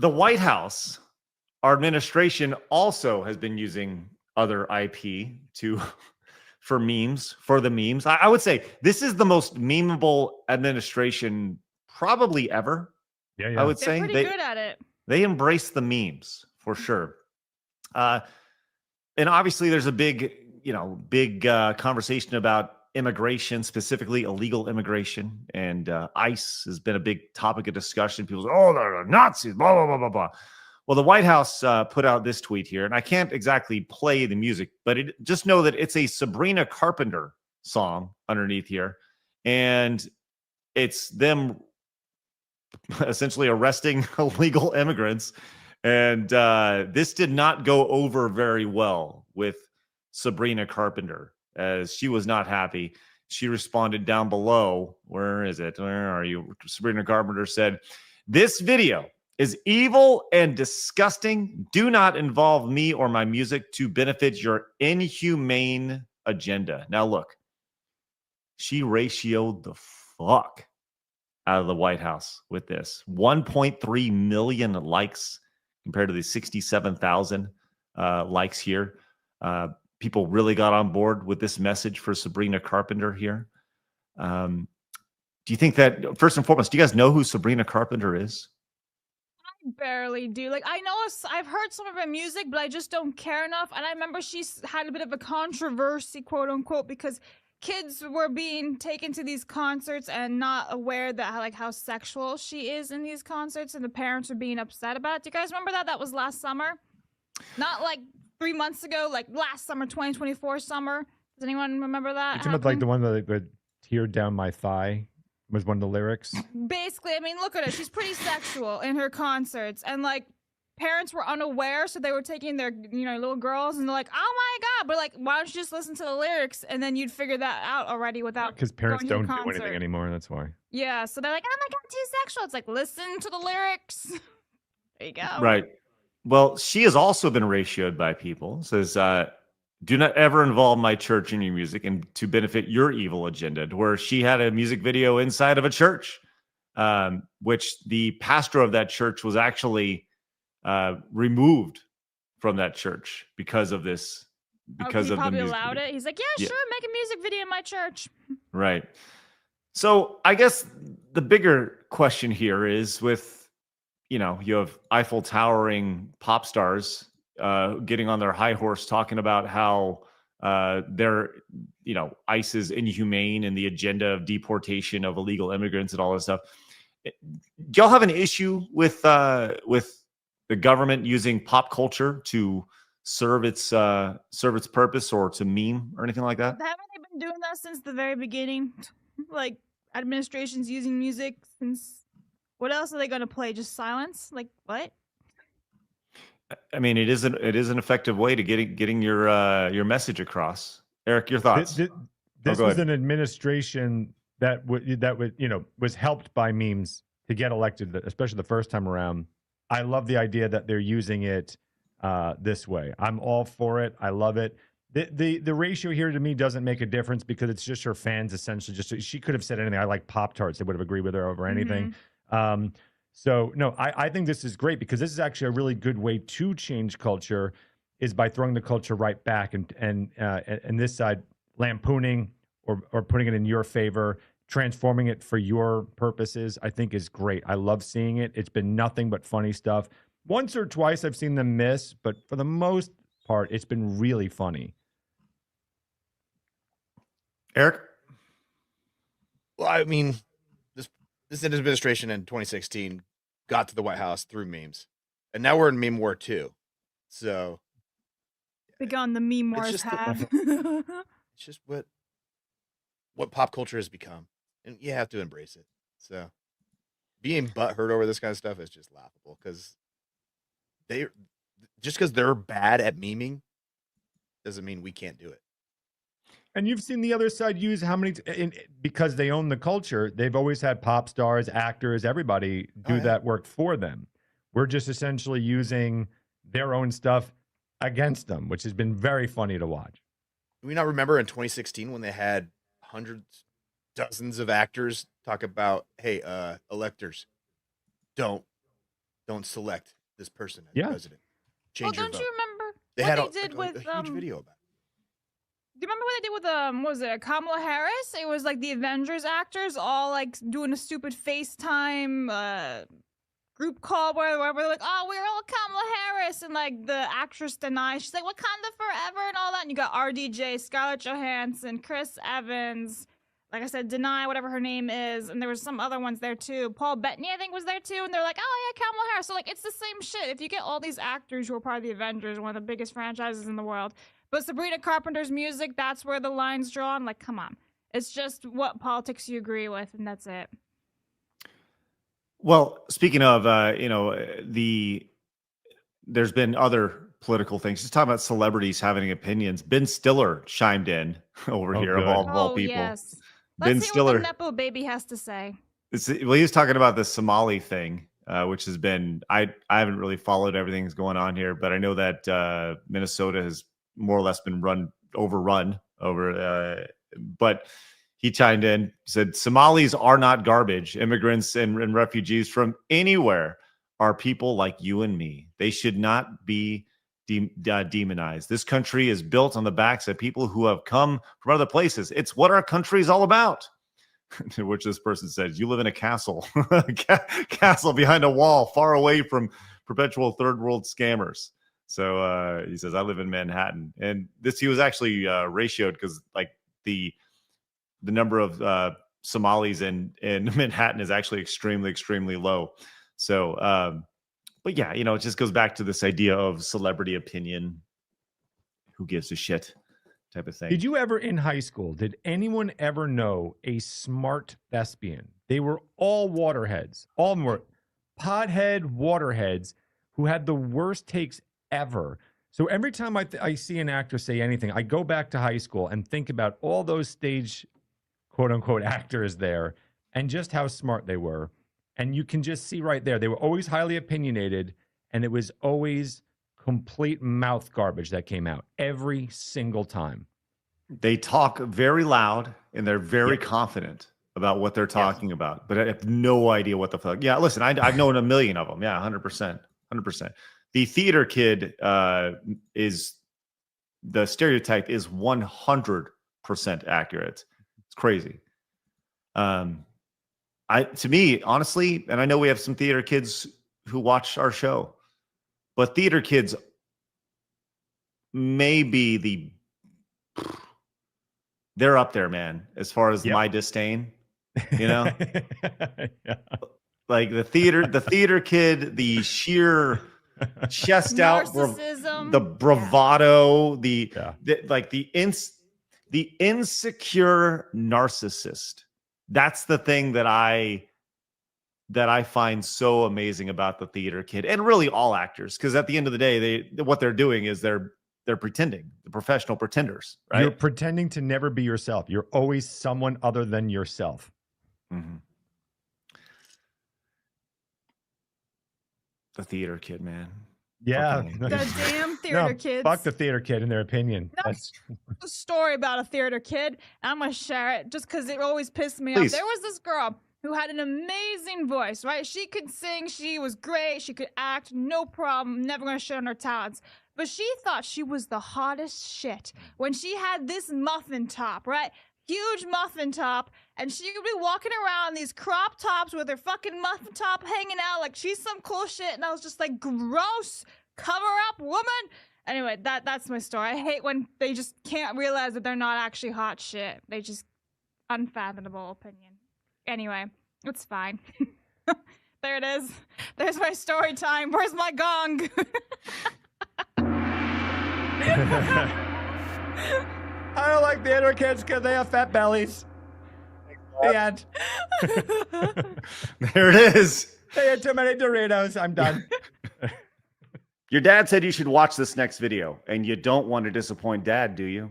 the White House, our administration also has been using other IP to for memes, for the memes. I would say this is the most memeable administration probably ever. Yeah. I would They're say pretty good at it. they embrace the memes for sure. And obviously there's a big conversation about immigration, specifically illegal immigration, and ICE has been a big topic of discussion. People say, "Oh, they're Nazis," blah blah blah blah blah. Well, the White House put out this tweet here, and I can't exactly play the music, but just know that it's a Sabrina Carpenter song underneath here, and it's them essentially arresting illegal immigrants. And this did not go over very well with Sabrina Carpenter, as she was not happy. She responded down below. Where is it? Where are you? Sabrina Carpenter said, "This video is evil and disgusting. Do not involve me or my music to benefit your inhumane agenda." Now, look, she ratioed the fuck out of the White House with this. 1.3 million likes compared to the 67,000 likes here. People really got on board with this message for Sabrina Carpenter here. Do you think that, first and foremost, do you guys know who Sabrina Carpenter is? I barely do. Like, I know I've heard some of her music, but I just don't care enough. And I remember she's had a bit of a controversy, quote unquote, because kids were being taken to these concerts and not aware that like how sexual she is in these concerts, and the parents were being upset about it. Do you guys remember that? That was last summer. Not like 3 months ago, like last summer, 2024 summer. Does anyone remember that? It's about like the one that would tear down my thigh was one of the lyrics. Basically, I mean, look at her. She's pretty sexual in her concerts, and like parents were unaware, so they were taking their little girls, and they're like, "Oh my god!" But like, why don't you just listen to the lyrics, and then you'd figure that out already without. Because parents going to don't the do anything concert. anymore. That's why. Yeah, so they're like, "Oh my god, too sexual." It's like, listen to the lyrics. There you go. Right. Well, she has also been ratioed by people. Says, "Do not ever involve my church in your music and to benefit your evil agenda," to where she had a music video inside of a church, which the pastor of that church was actually removed from that church because of this. Because he of the probably music allowed video. it. He's like, yeah, sure, make a music video in my church. Right. So I guess the bigger question here is with, you have Eiffel Towering pop stars getting on their high horse talking about how they're, ICE is inhumane and the agenda of deportation of illegal immigrants and all this stuff. Do y'all have an issue with the government using pop culture to serve its purpose or to meme or anything like that? Haven't they been doing that since the very beginning? Like, administrations using music since. What else are they going to play? Just silence? Like, what? I mean, it is an effective way to getting your message across. Eric, your thoughts? This was an administration that was helped by memes to get elected, especially the first time around. I love the idea that they're using it this way. I'm all for it. I love it. The ratio here to me doesn't make a difference because it's just her fans essentially. She could have said anything. I like Pop-Tarts. They would have agreed with her over anything. So no, I think this is great because this is actually a really good way to change culture is by throwing the culture right back and this side lampooning or putting it in your favor, transforming it for your purposes, I think is great. I love seeing it. It's been nothing but funny stuff. Once or twice I've seen them miss, but for the most part, it's been really funny. Eric? Well, I mean, this administration in 2016 got to the White House through memes, and now we're in meme war too. So, begun the meme wars have. It's just what pop culture has become, and you have to embrace it. So, being butthurt over this kind of stuff is just laughable because they're bad at memeing doesn't mean we can't do it. And you've seen the other side use how many, because they own the culture, they've always had pop stars, actors, everybody do that work for them. We're just essentially using their own stuff against them, which has been very funny to watch. Do we not remember in 2016 when they had dozens of actors talk about, hey, electors, don't don't select this person as Yeah. president. Well, Change your don't vote. you remember They what had they did with a huge video about it. Do you remember what they did with what was it, Kamala Harris? It was like the Avengers actors all like doing a stupid FaceTime group call where they're like, oh, we're all Kamala Harris, and like the actress denies. She's like, Wakanda forever and all that. And you got RDJ, Scarlett Johansson, Chris Evans. Like I said, deny whatever her name is, and there was some other ones there too. Paul Bettany, I think, was there too, and they're like, "Oh yeah, Kamala Harris." So like, it's the same shit. If you get all these actors who are part of the Avengers, one of the biggest franchises in the world, but Sabrina Carpenter's music, that's where the line's drawn. Like, come on, it's just what politics you agree with, and that's it. Well, speaking of, there's been other political things. Just talking about celebrities having opinions. Ben Stiller chimed in over here good. of all people. Yes. Ben Let's hear Stiller. what the Nepo baby has to say. Well, he was talking about the Somali thing, which has been I haven't really followed everything that's going on here, but I know that Minnesota has more or less been overrun. But he chimed in, said Somalis are not garbage. Immigrants and refugees from anywhere are people like you and me. They should not be demonized. This country is built on the backs of people who have come from other places. It's what our country is all about. To which this person says, you live in a castle, castle behind a wall, far away from perpetual third world scammers. So he says, I live in Manhattan. And he was actually ratioed because like the number of Somalis in Manhattan is actually extremely, extremely low. So, but yeah, it just goes back to this idea of celebrity opinion. Who gives a shit type of thing. Did you ever in high school, did anyone ever know a smart thespian? They were all waterheads. All of them were pothead waterheads who had the worst takes ever. So every time I see an actor say anything, I go back to high school and think about all those stage quote unquote actors there and just how smart they were. And you can just see right there, they were always highly opinionated, and it was always complete mouth garbage that came out every single time. They talk very loud and they're very confident about what they're talking about, but I have no idea what the fuck. Yeah, listen, I've known a million of them. Yeah, 100%. The theater kid is the stereotype is 100% accurate. It's crazy. To me, honestly, and I know we have some theater kids who watch our show, but theater kids may be they're up there, man, as far as my disdain, Yeah. like the theater kid, the sheer chest out, Narcissism. the bravado, the insecure narcissist. That's the thing that I find so amazing about the theater kid, and really all actors, because at the end of the day, what they're doing is they're pretending, the professional pretenders, right? You're pretending to never be yourself. You're always someone other than yourself. Mm-hmm. The theater kid, man. Yeah. The damn theater kids. Fuck the theater kid in their opinion. No, That's a story about a theater kid. I'm gonna share it just because it always pissed me Please. off. There was this girl who had an amazing voice, right? She could sing, she was great, she could act, no problem, never gonna shit on her talents. But she thought she was the hottest shit when she had this muffin top, right? Huge muffin top, and she would be walking around these crop tops with her fucking muffin top hanging out like she's some cool shit. And I was just like, gross, cover up, woman. Anyway, that's my story. I hate when they just can't realize that they're not actually hot shit. They just unfathomable opinion. Anyway, it's fine. There it is. There's my story time. Where's my gong? I don't like theater kids because they have fat bellies. The end. There it is. They had too many Doritos. I'm done. Your dad said you should watch this next video, and you don't want to disappoint dad, do you?